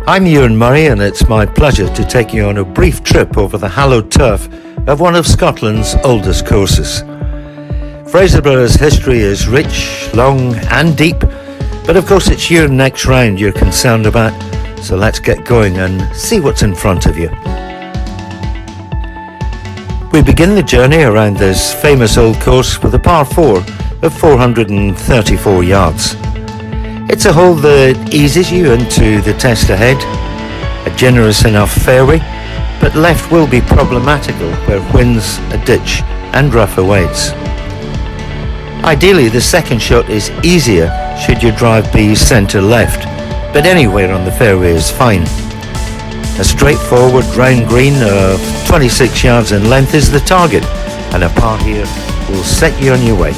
I'm Ewen Murray, and it's my pleasure to take you on a brief trip over the hallowed turf of one of Scotland's oldest courses. Fraserburgh's history is rich, long and deep, but of course it's your next round you're concerned about, so let's get going and see what's in front of you. We begin the journey around this famous old course with a par 4 of 434 yards. It's a hole that eases you into the test ahead, a generous enough fairway, but left will be problematical where winds, a ditch and rougher wades. Ideally, the second shot is easier should your drive be centre left, but anywhere on the fairway is fine. A straightforward round green of 26 yards in length is the target, and a par here will set you on your way.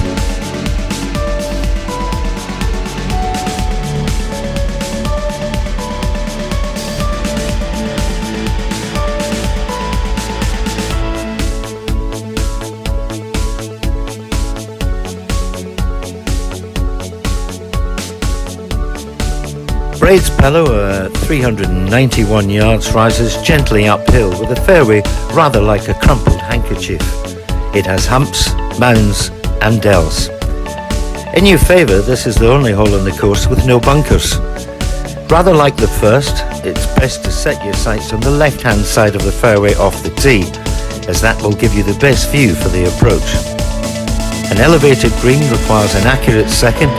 Braid's Pillow at 391 yards rises gently uphill with a fairway rather like a crumpled handkerchief. It has humps, mounds and dells. In your favour, this is the only hole on the course with no bunkers. Rather like the first, it's best to set your sights on the left-hand side of the fairway off the tee, as that will give you the best view for the approach. An elevated green requires an accurate second.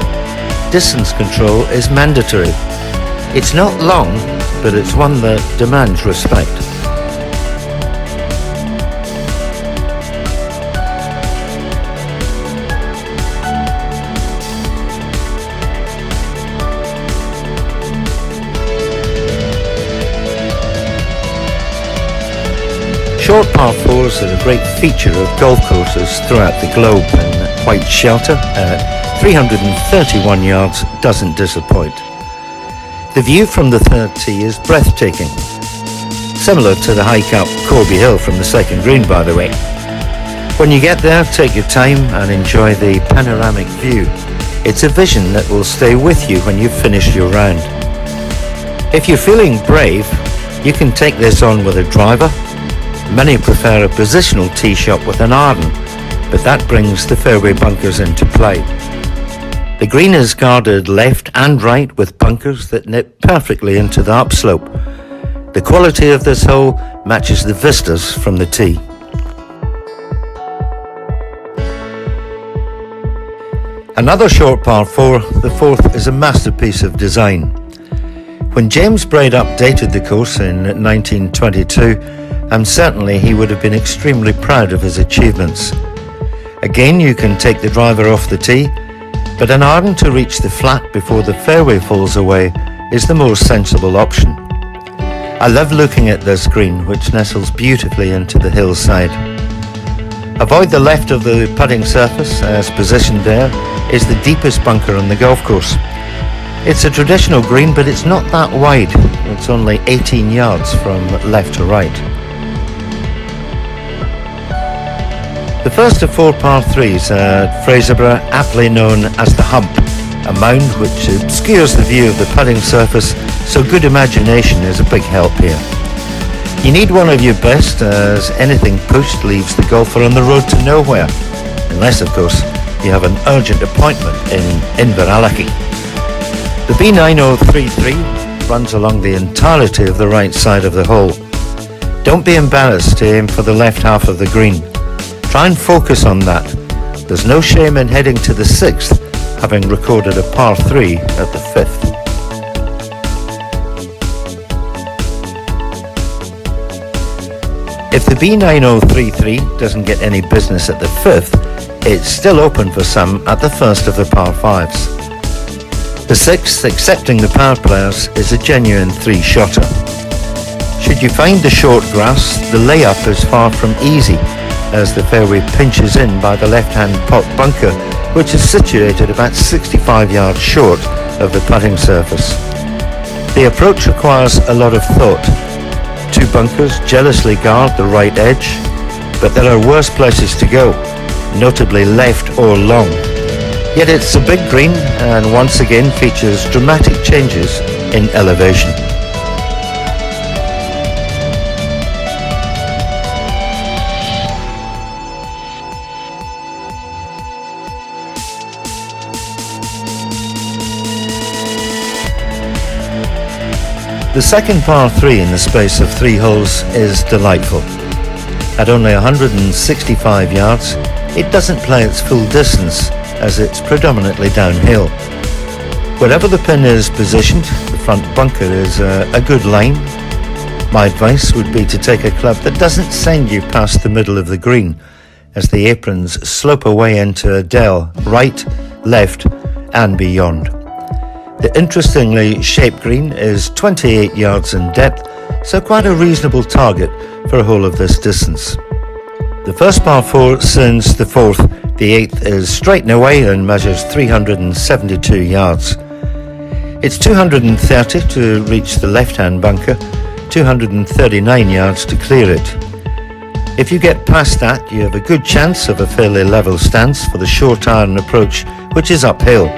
Distance control is mandatory. It's not long, but it's one that demands respect. Short par 4s are a great feature of golf courses throughout the globe, and White Shelter at 331 yards doesn't disappoint. The view from the third tee is breathtaking, similar to the hike up Corby Hill from the second green, by the way. When you get there, take your time and enjoy the panoramic view. It's a vision that will stay with you when you've finished your round. If you're feeling brave, you can take this on with a driver. Many prefer a positional tee shot with an iron, but that brings the fairway bunkers into play. The green is guarded left and right with bunkers that nip perfectly into the upslope. The quality of this hole matches the vistas from the tee. Another short par 4, the fourth, is a masterpiece of design. When James Braid updated the course in 1922, I'm certainly he would have been extremely proud of his achievements. Again, you can take the driver off the tee, but an iron to reach the flat before the fairway falls away is the more sensible option. I love looking at this green, which nestles beautifully into the hillside. Avoid the left of the putting surface, as positioned there is the deepest bunker on the golf course. It's a traditional green, but it's not that wide. It's only 18 yards from left to right. The first of 4 par 3s at Fraserburgh, aptly known as the Hump, a mound which obscures the view of the putting surface, so good imagination is a big help here. You need one of your best, as anything pushed leaves the golfer on the road to nowhere, unless of course you have an urgent appointment in Inveralaki. The B9033 runs along the entirety of the right side of the hole. Don't be embarrassed to aim for the left half of the green. Try and focus on that. There's no shame in heading to the 6th, having recorded a par 3 at the 5th. If the B9033 doesn't get any business at the 5th, it's still open for some at the first of the par 5s. The 6th, excepting the power players, is a genuine 3-shotter. Should you find the short grass, the layup is far from easy, as the fairway pinches in by the left-hand pot bunker, which is situated about 65 yards short of the putting surface. The approach requires a lot of thought. 2 bunkers jealously guard the right edge, but there are worse places to go, notably left or long. Yet it's a big green and once again features dramatic changes in elevation. The second par 3 in the space of 3 holes is delightful. At only 165 yards, it doesn't play its full distance as it's predominantly downhill. Wherever the pin is positioned, the front bunker is a good line. My advice would be to take a club that doesn't send you past the middle of the green, as the aprons slope away into a dell, right, left and beyond. The interestingly shaped green is 28 yards in depth, so quite a reasonable target for a hole of this distance. The first par 4 sends the fourth, the eighth is straight and away and measures 372 yards. It's 230 to reach the left-hand bunker, 239 yards to clear it. If you get past that, you have a good chance of a fairly level stance for the short iron approach, which is uphill.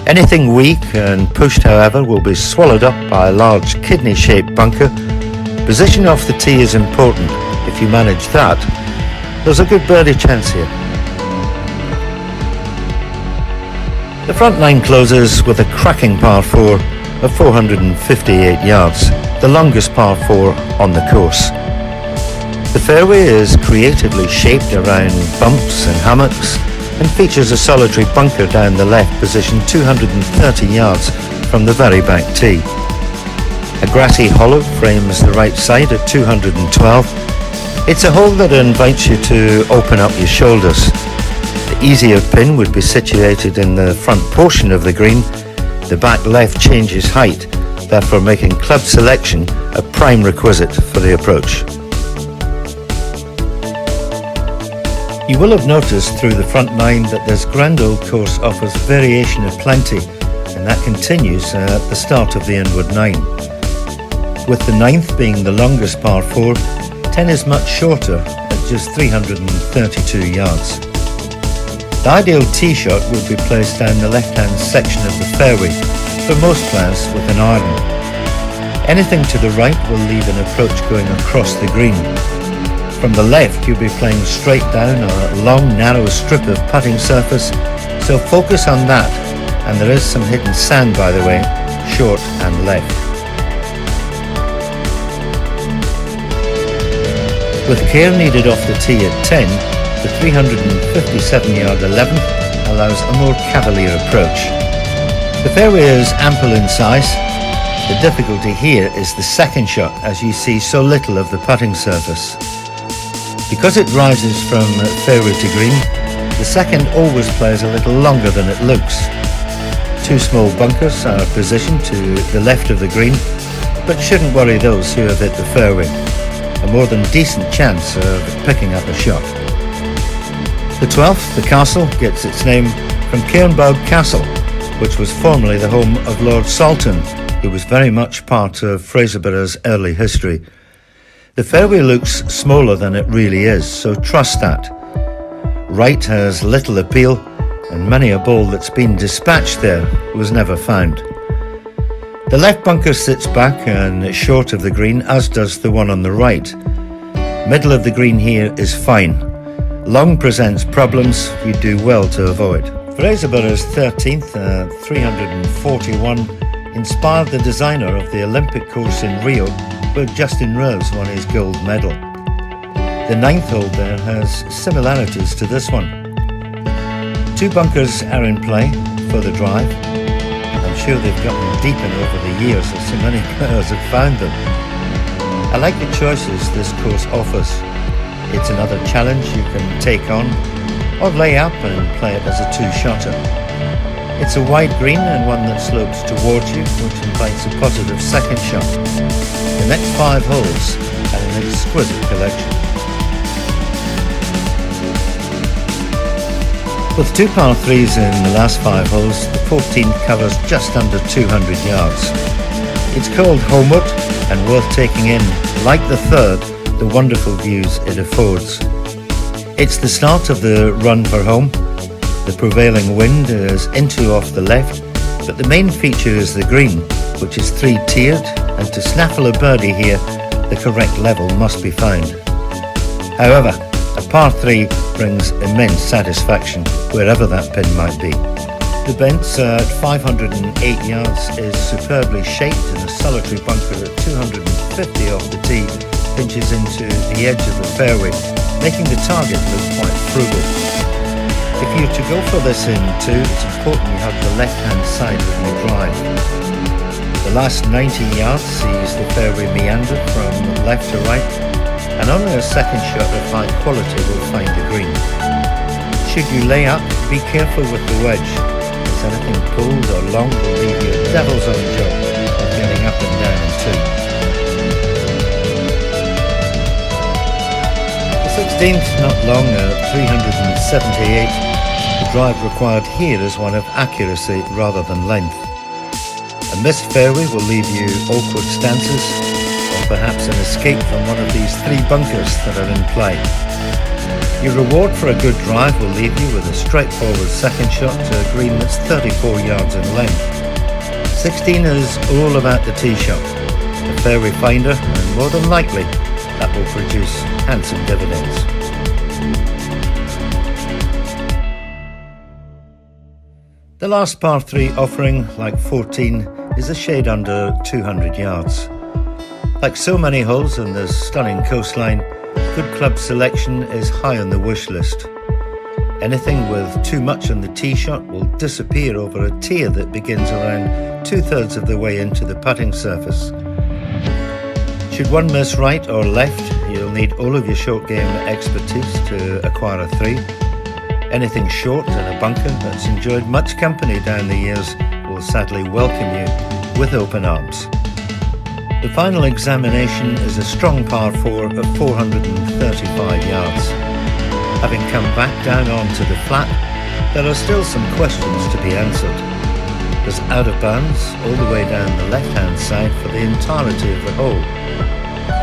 Anything weak and pushed, however, will be swallowed up by a large kidney-shaped bunker. Position off the tee is important. If you manage that, there's a good birdie chance here. The front nine closes with a cracking par 4 of 458 yards, the longest par 4 on the course. The fairway is creatively shaped around bumps and hummocks and features a solitary bunker down the left, positioned 230 yards from the very back tee. A grassy hollow frames the right side at 212. It's a hole that invites you to open up your shoulders. The easier pin would be situated in the front portion of the green. The back left changes height, therefore making club selection a prime requisite for the approach. You will have noticed through the front nine that this grand old course offers variation aplenty, and that continues at the start of the inward nine. With the ninth being the longest par 4, 10 is much shorter at just 332 yards. The ideal tee shot would be placed down the left-hand section of the fairway, for most players with an iron. Anything to the right will leave an approach going across the green. From the left, you'll be playing straight down a long, narrow strip of putting surface, so focus on that, and there is some hidden sand, by the way, short and left. With care needed off the tee at 10, the 357-yard 11th allows a more cavalier approach. The fairway is ample in size. The difficulty here is the second shot, as you see so little of the putting surface. Because it rises from fairway to green, the second always plays a little longer than it looks. 2 small bunkers are positioned to the left of the green, but shouldn't worry those who have hit the fairway. A more than decent chance of picking up a shot. The 12th, the castle, gets its name from Cairnbog Castle, which was formerly the home of Lord Salton, who was very much part of Fraserburgh's early history. The fairway looks smaller than it really is, so trust that. Right has little appeal, and many a ball that's been dispatched there was never found. The left bunker sits back and short of the green, as does the one on the right. Middle of the green here is fine. Long presents problems you do well to avoid. Fraserburgh's 13th, 341, inspired the designer of the Olympic course in Rio, where Justin Rose won his gold medal. The 9th hole there has similarities to this one. 2 bunkers are in play for the drive. I'm sure they've gotten deeper over the years as so many players have found them. I like the choices this course offers. It's another challenge you can take on, or lay up and play it as a 2-shotter. It's a wide green and one that slopes towards you, which invites a positive second shot. The next 5 holes are an exquisite collection. With 2 par 3s in the last 5 holes, the 14th covers just under 200 yards. It's called Homeward and worth taking in, like the 3rd, the wonderful views it affords. It's the start of the run for home. The prevailing wind is into off the left, but the main feature is the green, which is 3-tiered, and to snaffle a birdie here, the correct level must be found. However, a par 3 brings immense satisfaction, wherever that pin might be. The Bents at 508 yards is superbly shaped, and a solitary bunker at 250 off the tee pinches into the edge of the fairway, making the target look quite frugal. If you're to go for this in two, it's important you have the left-hand side of your drive. The last 90 yards sees the fairway meander from left to right, and only a second shot of high quality will find the green. Should you lay up, be careful with the wedge, as anything pulled or long will leave you a devil's own job of getting up and down in two. The 16th, not long, at 378, the drive required here is one of accuracy rather than length. A missed fairway will leave you awkward stances, or perhaps an escape from one of these three bunkers that are in play. Your reward for a good drive will leave you with a straightforward second shot to a green that's 34 yards in length. 16 is all about the tee shot, a fairway finder, and more than likely that will produce handsome dividends. The last par 3 offering, like 14, is a shade under 200 yards. Like so many holes in this stunning coastline, good club selection is high on the wish list. Anything with too much on the tee shot will disappear over a tier that begins around 2/3 of the way into the putting surface. Should one miss right or left, you'll need all of your short game expertise to acquire a 3. Anything short in a bunker that's enjoyed much company down the years will sadly welcome you with open arms. The final examination is a strong par 4 of 435 yards. Having come back down onto the flat, there are still some questions to be answered. There's out of bounds all the way down the left-hand side for the entirety of the hole.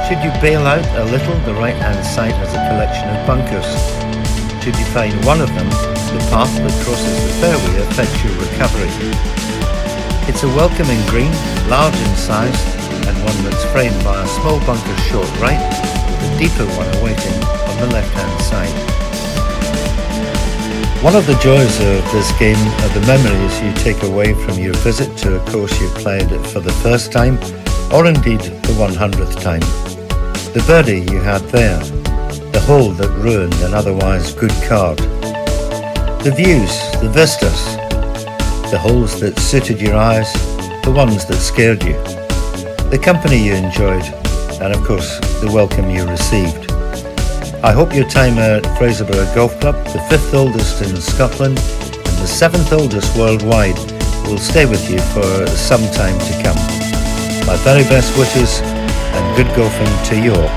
Should you bail out a little, the right-hand side has a collection of bunkers. Should you find one of them, the path that crosses the fairway affects your recovery. It's a welcoming green, large in size, and one that's framed by a small bunker short right, with a deeper one awaiting on the left-hand side. One of the joys of this game are the memories you take away from your visit to a course you played for the first time, or indeed the 100th time. The birdie you had there, the hole that ruined an otherwise good card. The views, the vistas, the holes that suited your eyes, the ones that scared you. The company you enjoyed, and of course the welcome you received. I hope your time at Fraserburgh Golf Club, the 5th oldest in Scotland and the 7th oldest worldwide, will stay with you for some time to come. My very best wishes and good golfing to you all.